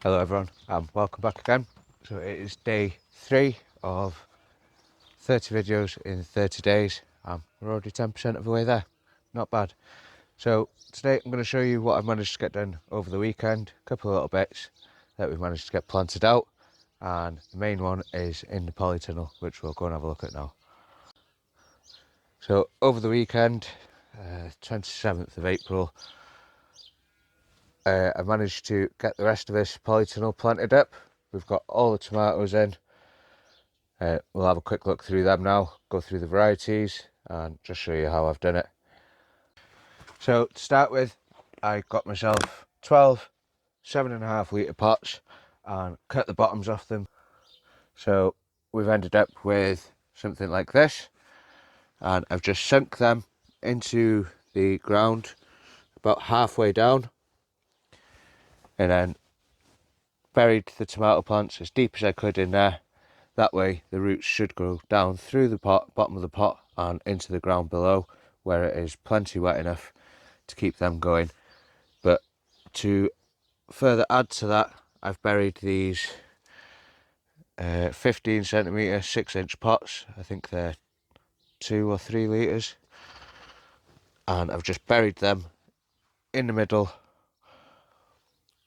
Hello everyone, welcome back again. So it is day 3 of 30 videos in 30 days. We're already 10% of the way there, not bad. So today I'm going to show you what I've managed to get done over the weekend, a couple of little bits that we've managed to get planted out, and the main one is in the Polytunnel, which we'll go and have a look at now. So over the weekend, 27th of April, I managed to get the rest of this polytunnel planted up. We've got all the tomatoes in. We'll have a quick look through them now, go through the varieties and just show you how I've done it. So to start with, I got myself 12 7.5 litre pots and cut the bottoms off them. So we've ended up with something like this, and I've just sunk them into the ground about halfway down, and then buried the tomato plants as deep as I could in there. That way the roots should go down through the bottom of the pot and into the ground below, where it is plenty wet enough to keep them going. But to further add to that, I've buried these 15 centimetre 6-inch pots. I think they're 2 or 3 litres, and I've just buried them in the middle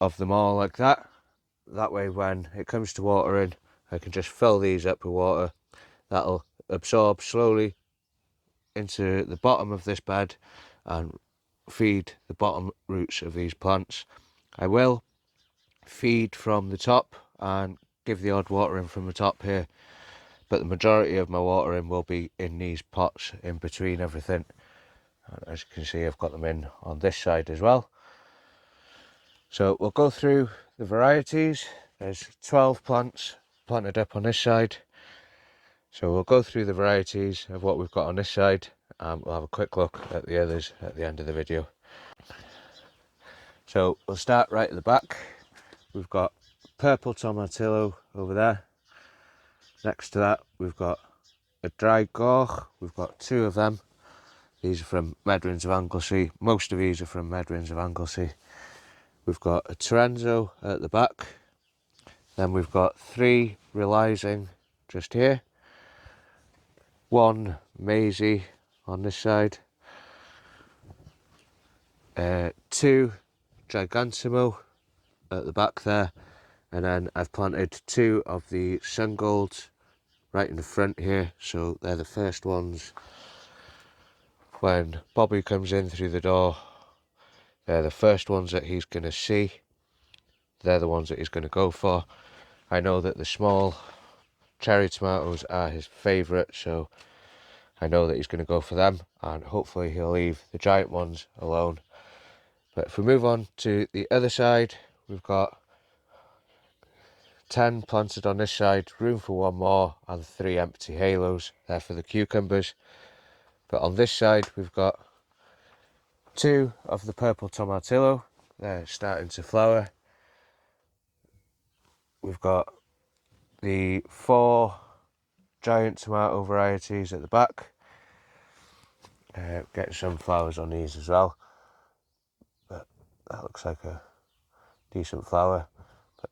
of them all like that. That way when it comes to watering, I can just fill these up with water. That'll absorb slowly into the bottom of this bed and feed the bottom roots of these plants. I will feed from the top and give the odd watering from the top here, but the majority of my watering will be in these pots in between everything. And as you can see, I've got them in on this side as well. So we'll go through the varieties. There's 12 plants planted up on this side. So we'll go through the varieties of what we've got on this side, and we'll have a quick look at the others at the end of the video. So we'll start right at the back. We've got purple tomatillo over there. Next to that we've got a dry gorch. We've got 2 of them. These are from Medwins of Anglesey. Most of these are from Medwins of Anglesey. We've got a Terenzo at the back. Then we've got 3 realizing just here. 1 Maisie on this side. 2 Gigantimo at the back there. And then I've planted 2 of the Sungolds right in the front here. So they're the first ones when Bobby comes in through the door. They're the first ones that he's going to see. They're the ones that he's going to go for. I know that the small cherry tomatoes are his favourite, so I know that he's going to go for them, and hopefully he'll leave the giant ones alone. But if we move on to the other side, we've got 10 planted on this side, room for 1 more, and 3 empty halos there for the cucumbers. But on this side we've got 2 of the purple tomatillo. They're starting to flower. We've got the 4 giant tomato varieties at the back. Getting some flowers on these as well, but that looks like a decent flower. But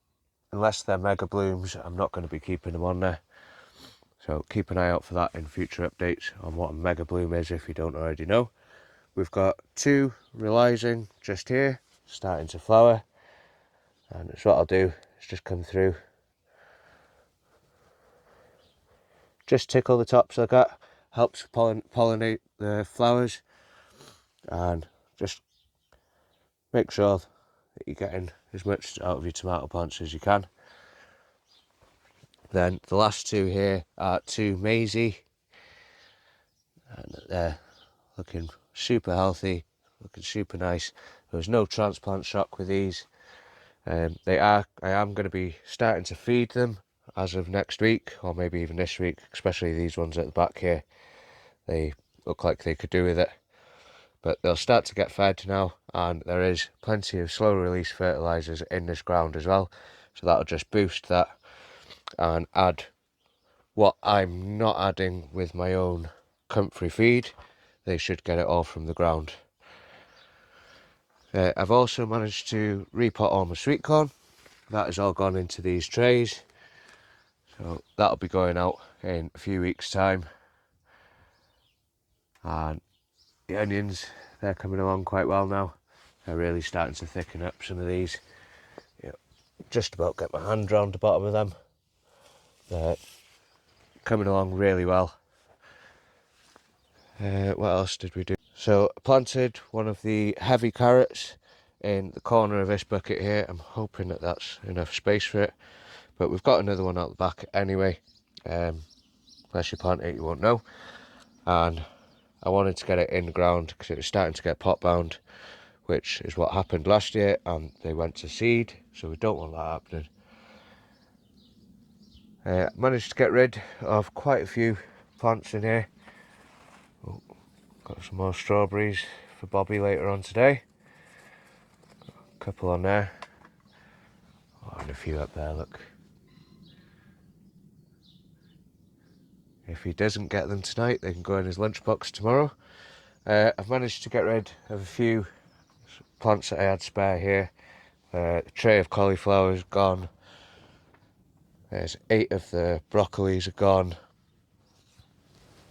unless they're mega blooms, I'm not going to be keeping them on there. So keep an eye out for that in future updates on what a mega bloom is if you don't already know. We've got 2 realizing just here, starting to flower. And that's what I'll do, is just come through. Just tickle the tops like that, helps pollinate the flowers. And just make sure that you're getting as much out of your tomato plants as you can. Then the last 2 here are 2 Maisie. And they're looking super healthy, looking super nice. There was no transplant shock with these. I am going to be starting to feed them as of next week, or maybe even this week, especially these ones at the back here. They look like they could do with it. But they'll start to get fed now, and there is plenty of slow release fertilisers in this ground as well. So that'll just boost that and add what I'm not adding with my own comfrey feed. They should get it all from the ground. I've also managed to repot all my sweet corn. that has all gone into these trays. So that'll be going out in a few weeks' time. And the onions, they're coming along quite well now. They're really starting to thicken up some of these. Just about get my hand around the bottom of them. They're coming along really well. What else did we do? So I planted one of the heavy carrots in the corner of this bucket here. I'm hoping that that's enough space for it, but we've got another one out the back anyway. Unless you plant it, you won't know. And I wanted to get it in the ground because it was starting to get pot bound, which is what happened last year, and they went to seed, so we don't want that happening. Managed to get rid of quite a few plants in here. Oh, got some more strawberries for Bobby later on today. A couple on there. Oh, and a few up there, look. If he doesn't get them tonight, they can go in his lunchbox tomorrow. I've managed to get rid of a few plants that I had spare here. The tray of cauliflower is gone. There's 8 of the broccolis are gone.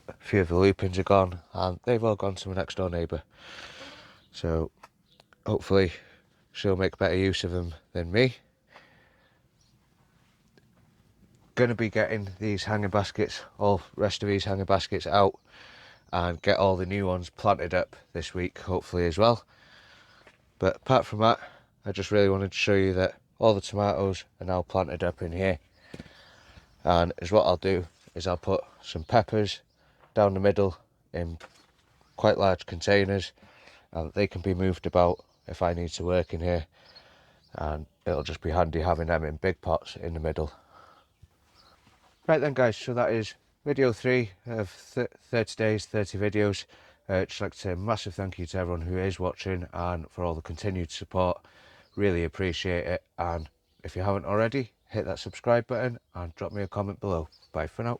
A few of the lupins are gone, and they've all gone to my next door neighbour. So hopefully she'll make better use of them than me. Gonna be getting these hanger baskets, all rest of these hanger baskets out, and get all the new ones planted up this week, hopefully as well. But apart from that, I just really wanted to show you that all the tomatoes are now planted up in here. And is what I'll do is I'll put some peppers down the middle in quite large containers, and they can be moved about if I need to work in here, and it'll just be handy having them in big pots in the middle. Right then guys, so that is video 3 of 30 days, 30 videos. Just like to say a massive thank you to everyone who is watching and for all the continued support. Really appreciate it, and if you haven't already, hit that subscribe button and drop me a comment below. Bye for now.